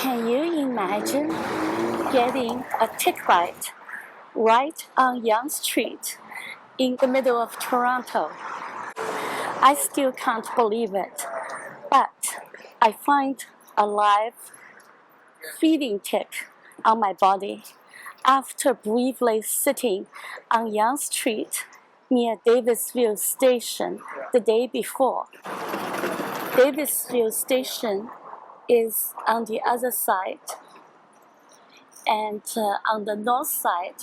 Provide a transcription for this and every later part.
Can you imagine getting a tick bite right on Yonge Street in the middle of Toronto? I still can't believe it, but I find a live feeding tick on my body after briefly sitting on Yonge Street near Davisville Station the day before. Davisville Station is on the other side, and on the north side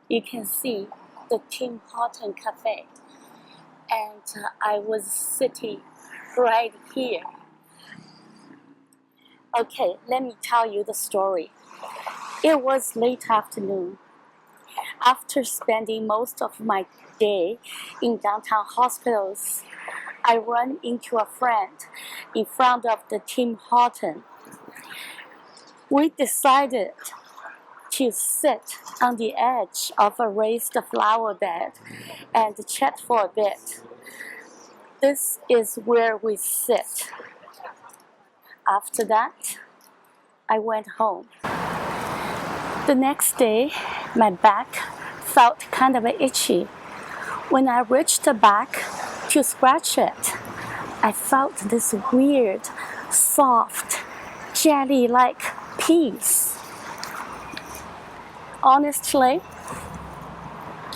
you can see the Tim Horton Cafe, and I was sitting right here. Okay, let me tell you the story. It was late afternoon. After spending most of my day in downtown hospitals, I ran into a friend in front of the Tim Horton. We decided to sit on the edge of a raised flower bed and chat for a bit. This is where we sit. After that, I went home. The next day, my back felt kind of itchy. When I reached back to scratch it, I felt this weird, soft, jelly-like piece. Honestly,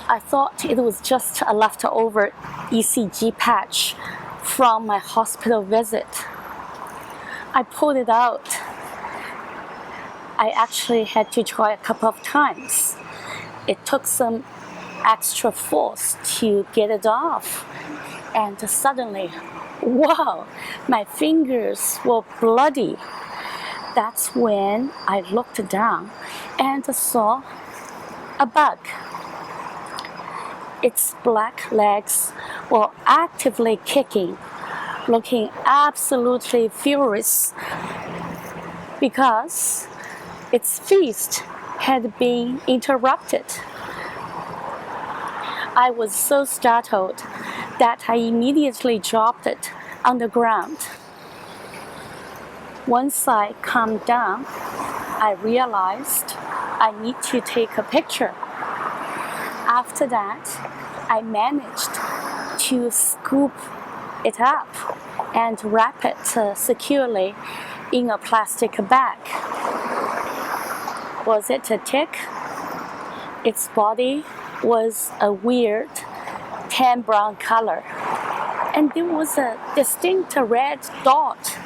I thought it was just a leftover ECG patch from my hospital visit. I pulled it out. I actually had to try a couple of times. It took some extra force to get it off. And suddenly, wow, my fingers were bloody. That's when I looked down and saw a bug. Its black legs were actively kicking, looking absolutely furious because its feast had been interrupted. I was so startled that I immediately dropped it on the ground. Once I calmed down, I realized I need to take a picture. After that, I managed to scoop it up and wrap it securely in a plastic bag. Was it a tick? Its body was a weird tan brown color, and there was a distinct red dot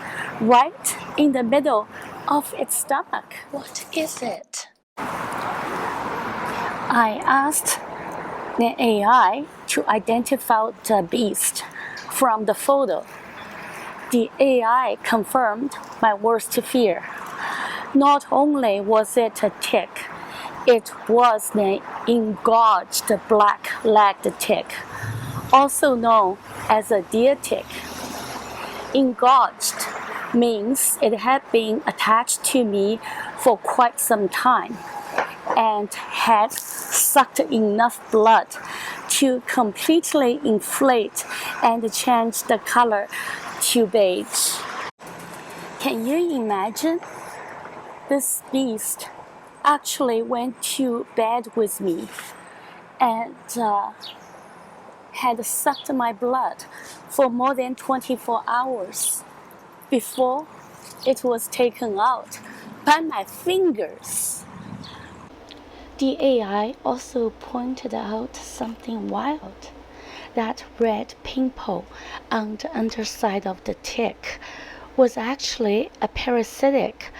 right in the middle of its stomach. What is it? I asked the AI to identify the beast from the photo. The AI confirmed my worst fear. Not only was it a tick, it was an engorged black-legged tick, also known as a deer tick. Engorged means it had been attached to me for quite some time and had sucked enough blood to completely inflate and change the color to beige. Can you imagine? This beast actually went to bed with me and had sucked my blood for more than 24 hours before it was taken out by my fingers. The AI also pointed out something wild. That red pimple on the underside of the tick was actually a parasitic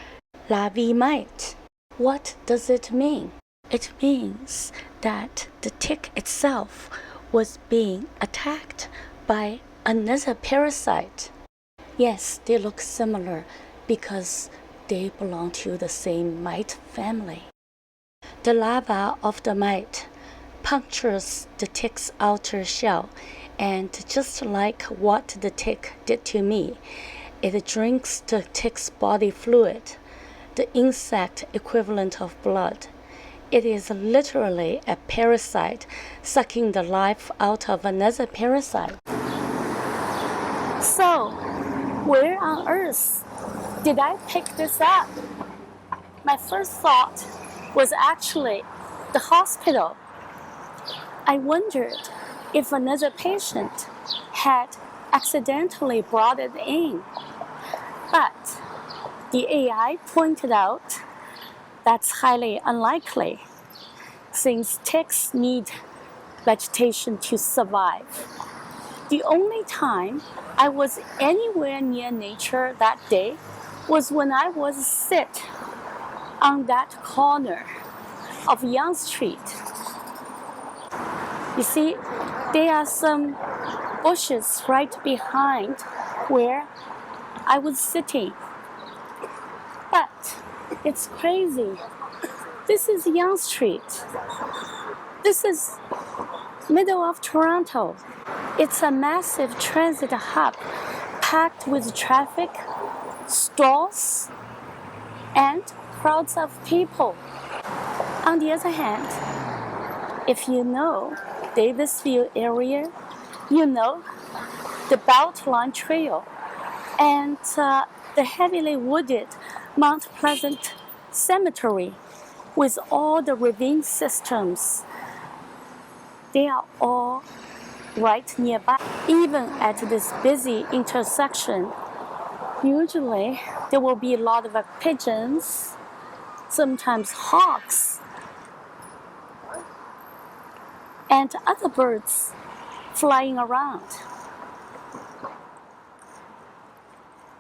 Larva mite. What does it mean? It means that the tick itself was being attacked by another parasite. Yes, they look similar because they belong to the same mite family. The larva of the mite punctures the tick's outer shell, and just like what the tick did to me, it drinks the tick's body fluid, the insect equivalent of blood. It is literally a parasite sucking the life out of another parasite. So, where on earth did I pick this up? My first thought was actually the hospital. I wondered if another patient had accidentally brought it in. But the AI pointed out that's highly unlikely, since ticks need vegetation to survive. The only time I was anywhere near nature that day was when I was sit on that corner of Yonge Street. You see, there are some bushes right behind where I was sitting. But it's crazy. This is Yonge Street. This is middle of Toronto. It's a massive transit hub packed with traffic, stores, and crowds of people. On the other hand, if you know Davisville area, you know the Beltline Trail and the heavily wooded Mount Pleasant Cemetery with all the ravine systems. They are all right nearby. Even at this busy intersection, usually there will be a lot of pigeons, sometimes hawks, and other birds flying around.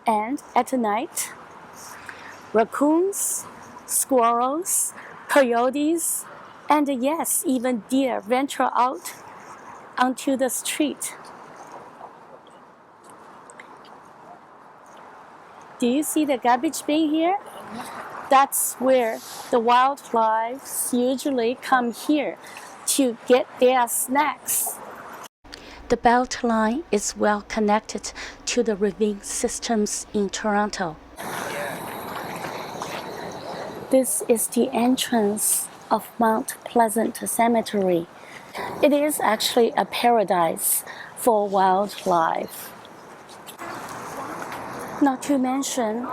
And at night, raccoons, squirrels, coyotes, and yes, even deer venture out onto the street. Do you see the garbage bin here? That's where the wildlife usually come here to get their snacks. The Beltline is well connected to the ravine systems in Toronto. This is the entrance of Mount Pleasant Cemetery. It is actually a paradise for wildlife. Not to mention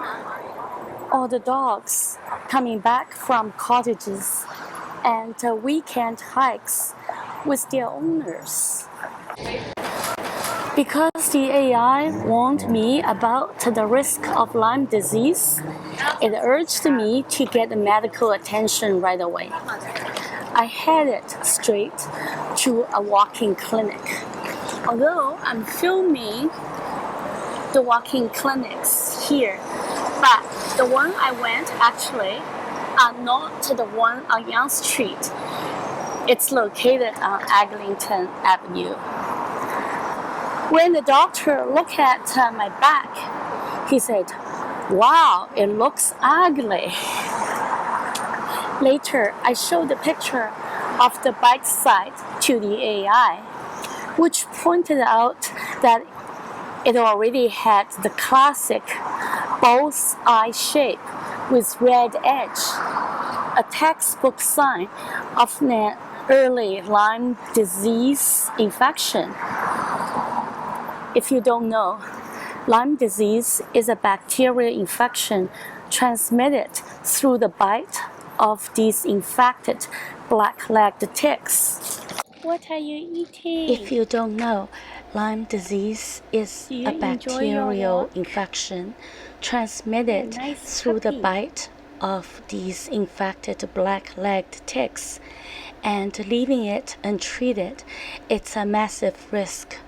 all the dogs coming back from cottages and weekend hikes with their owners. Because the AI warned me about the risk of Lyme disease, it urged me to get medical attention right away. I headed straight to a walk-in clinic. Although I'm filming the walk-in clinics here, but the one I went actually are not the one on Yonge Street. It's located on Eglinton Avenue. When the doctor looked at my back, he said, "Wow, it looks ugly." Later, I showed a picture of the bite site to the AI, which pointed out that it already had the classic bullseye shape with red edge, a textbook sign of an early Lyme disease infection. If you don't know, Lyme disease is a bacterial infection transmitted through the bite of these infected black-legged ticks. What are you eating? If you don't know, Lyme disease is a bacterial infection transmitted through the bite of these infected black-legged ticks, and leaving it untreated, it's a massive risk.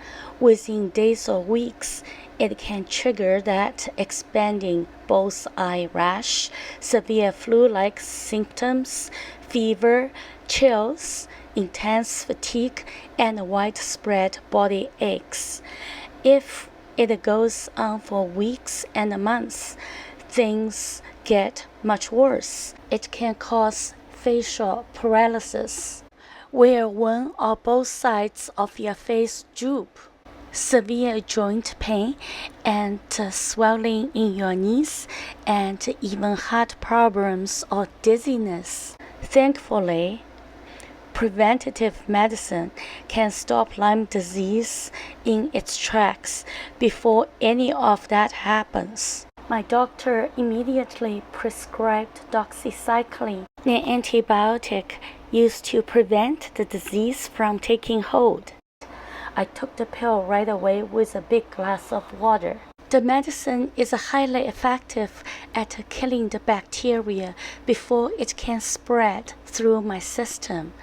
Within days or weeks, it can trigger that expanding bullseye rash, severe flu-like symptoms, fever, chills, intense fatigue, and widespread body aches. If it goes on for weeks and months, things get much worse. It can cause facial paralysis, where one or both sides of your face droop, severe joint pain and swelling in your knees, and even heart problems or dizziness. Thankfully, preventative medicine can stop Lyme disease in its tracks before any of that happens. My doctor immediately prescribed Doxycycline, an antibiotic used to prevent the disease from taking hold. I took the pill right away with a big glass of water. The medicine is highly effective at killing the bacteria before it can spread through my system.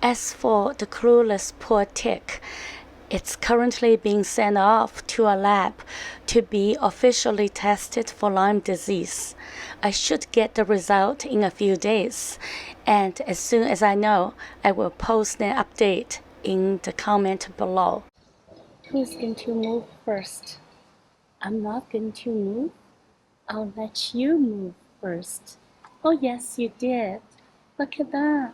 As for the clueless poor tick, it's currently being sent off to a lab to be officially tested for Lyme disease. I should get the result in a few days, and as soon as I know, I will post an update in the comment below. Who's going to move first? I'm not going to move. I'll let you move first. Oh yes, you did. Look at that.